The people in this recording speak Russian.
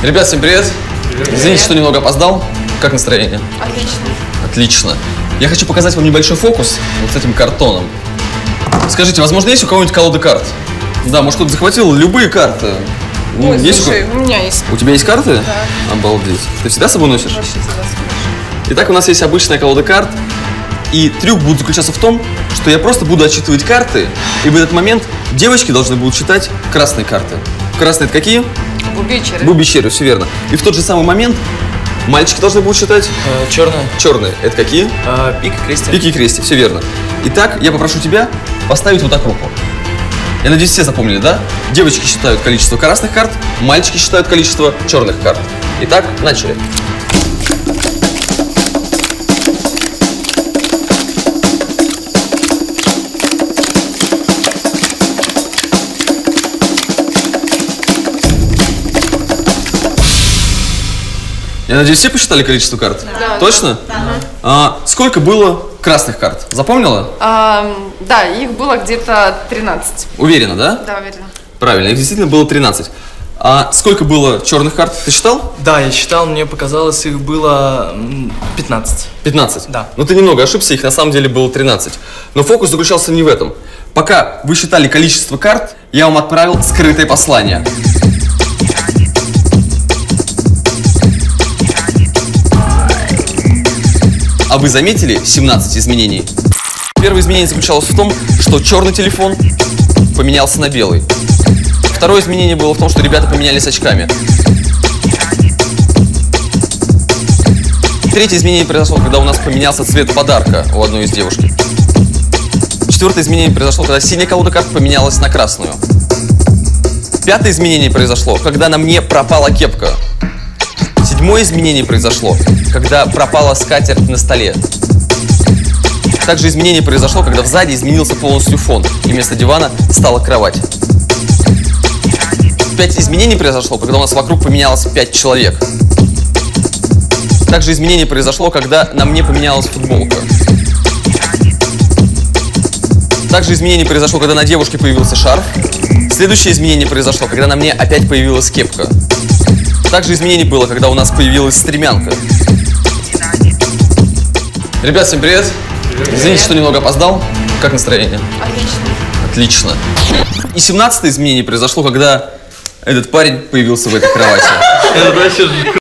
Ребят, всем привет. Извините, что немного опоздал. Как настроение? Отлично. Отлично. Я хочу показать вам небольшой фокус вот с этим картоном. Скажите, возможно, есть у кого-нибудь колода карт? Да, может, кто-то захватил любые карты. Ой, есть слушай, у меня есть. У тебя есть карты? Да. Обалдеть. Ты всегда с собой носишь? Вообще всегда смотришь. Итак, у нас есть обычная колода карт. И трюк будет заключаться в том, что я просто буду отчитывать карты, и в этот момент девочки должны будут читать красные карты. Красные это какие? Бубичеры. Бубичеры, все верно. И в тот же самый момент мальчики должны будут читать Черная. черные. Это какие? Пик и крестик. Пики и крести, все верно. Итак, я попрошу тебя поставить вот так руку. Я надеюсь, все запомнили, да? Девочки считают количество красных карт, мальчики считают количество черных карт. Итак, начали. Я надеюсь, все посчитали количество карт? Да. Точно? Да. Сколько было красных карт? Запомнила? Да, их было где-то 13. Уверена, да? Да, уверена. Правильно, их действительно было 13. А сколько было черных карт? Ты считал? Да, я считал, мне показалось, их было 15. 15? Да. Ну ты немного ошибся, их на самом деле было 13. Но фокус заключался не в этом. Пока вы считали количество карт, я вам отправил скрытое послание. А вы заметили 17 изменений? Первое изменение заключалось в том, что черный телефон поменялся на белый. Второе изменение было в том, что ребята поменялись очками. Третье изменение произошло, когда у нас поменялся цвет подарка у одной из девушек. Четвертое изменение произошло, когда синяя колода карт поменялась на красную. Пятое изменение произошло, когда на мне пропала кепка. Седьмое изменение произошло, когда пропала скатерть на столе. Также изменение произошло, когда сзади изменился полностью фон, и вместо дивана стала кровать. 5 изменений произошло, когда у нас вокруг поменялось 5 человек. Также изменение произошло, когда на мне поменялась футболка. Также изменение произошло, когда на девушке появился шарф. Следующее изменение произошло, когда на мне опять появилась кепка. Также изменение было, когда у нас появилась стремянка. Ребят, всем привет. Извините, что немного опоздал. Как настроение? Отлично. Отлично. И 17-е изменение произошло, когда этот парень появился в этой кровати.